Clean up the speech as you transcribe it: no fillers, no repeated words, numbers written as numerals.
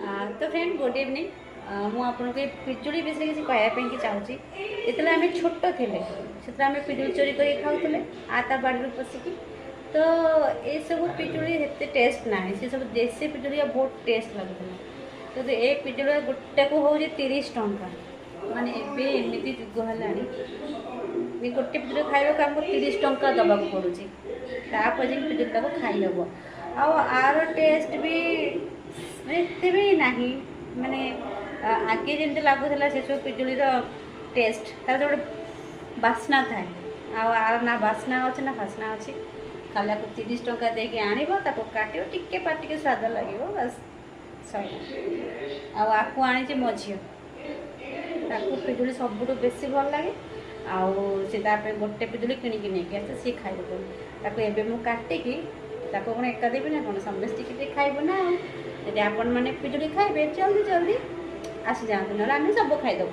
तो friend good evening. ମୁଁ ଆପଣଙ୍କୁ ଏ ପିଜୁଳି ବିଷୟରେ କିଛି କହିବା ପାଇଁକି ଚାହୁଁଛି। ଯେତେବେଳେ ଆମେ ଛୋଟ ଥିଲେ ସେତେବେଳେ ଆମେ ପିଜୁଳି ଚୋରି କରି ଖାଉଥିଲେ ତା ବାଡ଼ିରୁ ପଶିକି। ତ ଏସବୁ ପିଜୁଳି ଏତେ ଟେଷ୍ଟ ନାହିଁ, ସେସବୁ ଦେଶୀ ପିଜୁଳି ବହୁତ ଟେଷ୍ଟ ଲାଗୁଥିଲା। କିନ୍ତୁ ଏ ପିଜୁଳି ଗୋଟାକୁ ହେଉଛି 30 ଟଙ୍କା। ମାନେ ଏବେ ଏମିତି ଯୁଗ ହେଲାଣି ଗୋଟେ ପିଜୁଳି ଖାଇବାକୁ ଆମକୁ 30 ଟଙ୍କା ଦେବାକୁ ପଡ଼ୁଛି, ତାପରେ ଯାଇକି ପିଜୁଳିଟାକୁ ଖାଇହେବ। ଆଉ ଆର ଟେଷ୍ଟ ବି ଏତେ ବି ନାହିଁ। ମାନେ ଆଗେ ଯେମିତି ଲାଗୁଥିଲା ସେସବୁ ପିଜୁଳିର ଟେଷ୍ଟ, ତାର ଗୋଟେ ବାସ୍ନା ଥାଏ। ଆଉ ଆର ନା ବାସ୍ନା ଅଛି ନା ବାସ୍ନା ଅଛି। ଖାଲି ଆକୁ 30 ଟଙ୍କା ଦେଇକି ଆଣିବ, ତାକୁ କାଟିବ, ଟିକେ ପାଟିକି ସ୍ୱାଦ ଲାଗିବ, ବାସ୍ ସରିଲା। ଆଉ ଆକୁ ଆଣିଛି ମୋ ଝିଅ, ତାକୁ ପିଜୁଳି ସବୁଠୁ ବେଶୀ ଭଲ ଲାଗେ। ଆଉ ସେ ତା ପାଇଁ ଗୋଟେ ପିଜୁଳି କିଣିକି ନେଇକି ଆସେ, ସିଏ ଖାଇବ ବୋଲି। ତାକୁ ଏବେ ମୁଁ କାଟିକି ତାକୁ କ'ଣ ଏକା ଦେବି ନା କ'ଣ, ସମସ୍ତେ ଟିକେ ଟିକେ ଖାଇବୁ ନା। ଆଉ ଯଦି ଆପଣମାନେ ପିଜୁଳି ଖାଇବେ ଜଲ୍ଦି ଜଲ୍ଦି ଆସିଯାଆନ୍ତୁ, ନହେଲେ ଆମେ ସବୁ ଖାଇଦେବୁ।